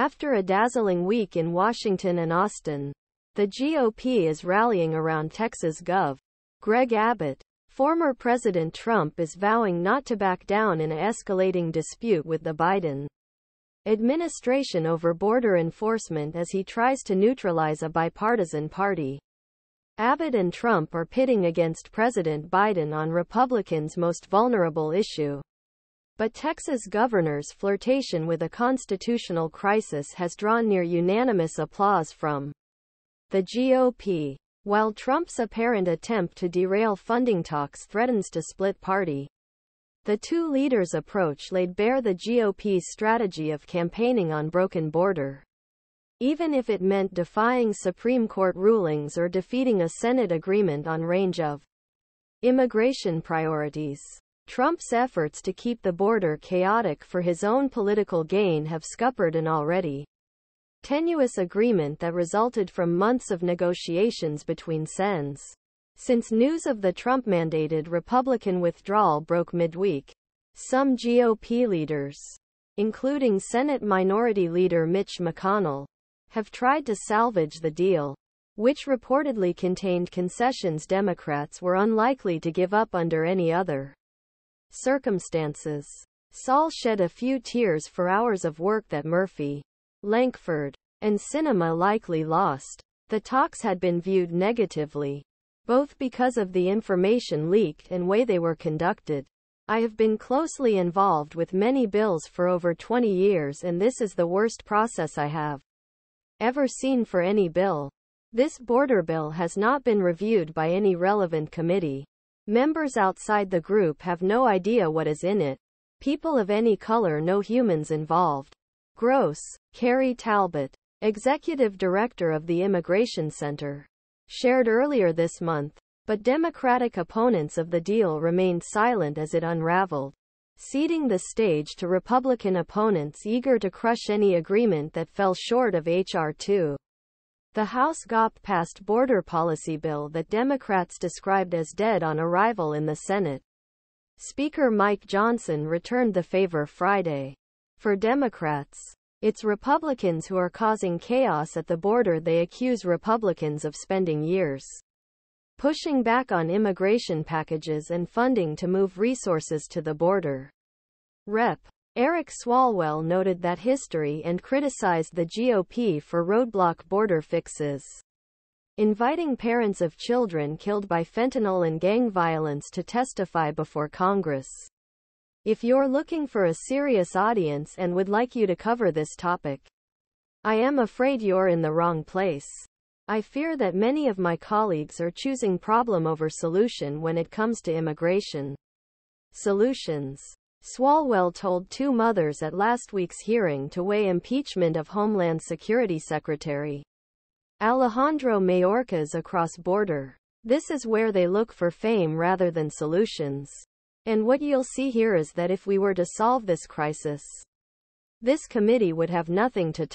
After a dazzling week in Washington and Austin, the GOP is rallying around Texas Gov. Greg Abbott. Former President Trump is vowing not to back down in an escalating dispute with the Biden administration over border enforcement as he tries to neutralize a bipartisan party. Abbott and Trump are pitting against President Biden on Republicans' most vulnerable issue. But Texas governor's flirtation with a constitutional crisis has drawn near-unanimous applause from the GOP, while Trump's apparent attempt to derail funding talks threatens to split party. The two leaders' approach laid bare the GOP's strategy of campaigning on broken border, even if it meant defying Supreme Court rulings or defeating a Senate agreement on range of immigration priorities. Trump's efforts to keep the border chaotic for his own political gain have scuppered an already tenuous agreement that resulted from months of negotiations between Sens. Since news of the Trump-mandated Republican withdrawal broke midweek, some GOP leaders, including Senate Minority Leader Mitch McConnell, have tried to salvage the deal, which reportedly contained concessions Democrats were unlikely to give up under any other circumstances. Saul shed a few tears for hours of work that Murphy, Lankford, and Sinema likely lost. The talks had been viewed negatively, both because of the information leaked and way they were conducted. I have been closely involved with many bills for over 20 years, and this is the worst process I have ever seen for any bill. This border bill has not been reviewed by any relevant committee. Members outside the group have no idea what is in it. People of any color, no humans involved. Gross. Kerri Talbot, executive director of the Immigration Center, shared earlier this month. But Democratic opponents of the deal remained silent as it unraveled, ceding the stage to Republican opponents eager to crush any agreement that fell short of H.R. 2. The House GOP-passed border policy bill that Democrats described as dead on arrival in the Senate. Speaker Mike Johnson returned the favor Friday. For Democrats, it's Republicans who are causing chaos at the border. They accuse Republicans of spending years pushing back on immigration packages and funding to move resources to the border. Rep. Eric Swalwell noted that history and criticized the GOP for roadblock border fixes, inviting parents of children killed by fentanyl and gang violence to testify before Congress. If you're looking for a serious audience and would like you to cover this topic, I am afraid you're in the wrong place. I fear that many of my colleagues are choosing problem over solution when it comes to immigration solutions. Swalwell told two mothers at last week's hearing to weigh impeachment of Homeland Security Secretary Alejandro Mayorkas across border. This is where they look for fame rather than solutions. And what you'll see here is that if we were to solve this crisis, this committee would have nothing to